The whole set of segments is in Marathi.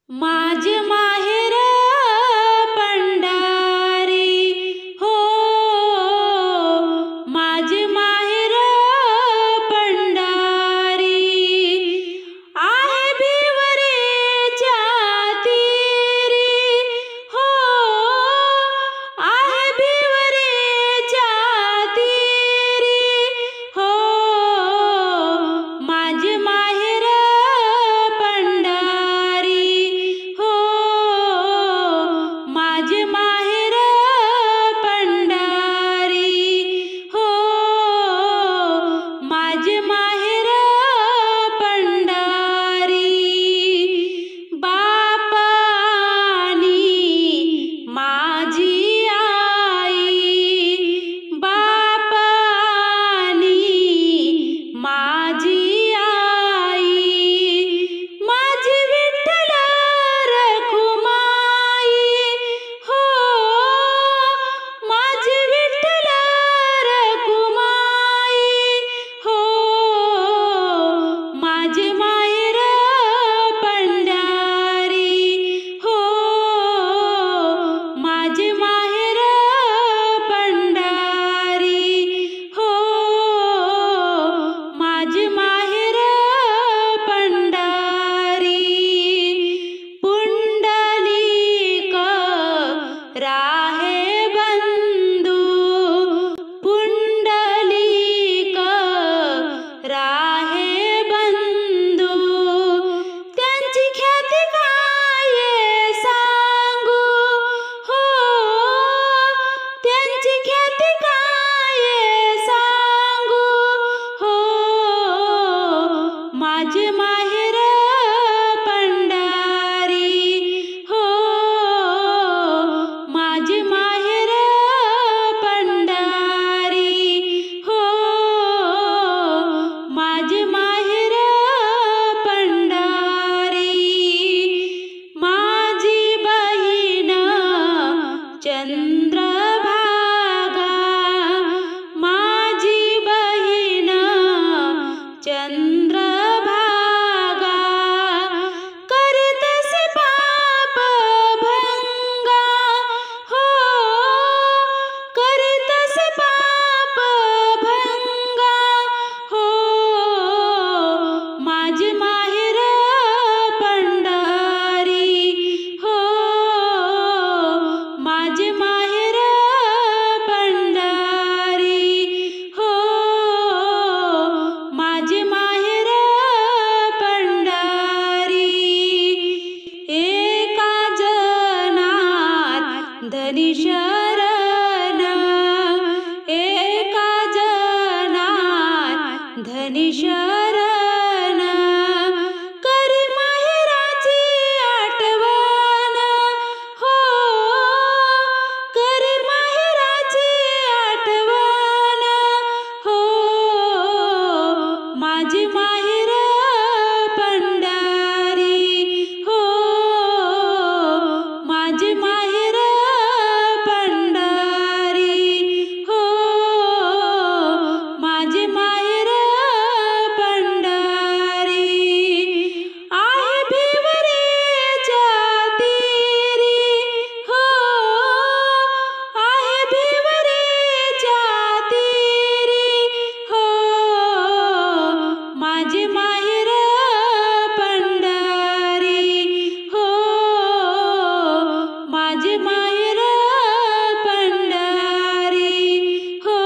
माझे माहेर पंढारी हो, माझे माहेर पंढारी आहे भिवरेच्या तीरी हो, आहे भिवरेच्या तीरी हो, माझे माहेर पंढारी हो, माझे माहेर पंढारी हो, माझे माहेर पंढारी बापानी माझी आई, बापानी माझी आई, माझी विठ्ठल रखुमाई हो, माझी विठ्ठल रखुमाई हो, माझे माहेर पंढारी हो, माझे माहेर पंढारी हो, माझे माहेर पंढारी पुंडलिक राहे बंधू, पुंडलिक राहे बंधू, त्यांची ख्याती काय सांगू हो, त्यांची ख्याती काय सांगू हो, माझे माहेर पंढारी हो, माझे माहेर पंढारी हो, माझे माहेर पंढारी माझी बहीण चंद्रभागा, माझी बहीण चंद्रभागा, करीतसे पाप भंगा हो, करीतसे पाप भंगा हो, माझे माहेर पंढारी हो, माझे माहेर पंढारी हो, माझे माहेर पंढारी एका जनात धनी शरण, एका जनात धनी शरण, करी माहेराची आठवण हो, करी माहेराची आठवण हो, माझे माहेर पंढारी हो, माझे माहेर पंढारी हो, माझे माहेर पंढारी आहे भिवरेच्या तीरी हो, आहे भिवरेच्या तीरी हो, माझे माहेर पंढारी हो, माझे माहेर पंढारी हो,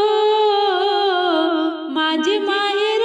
माझे माहेर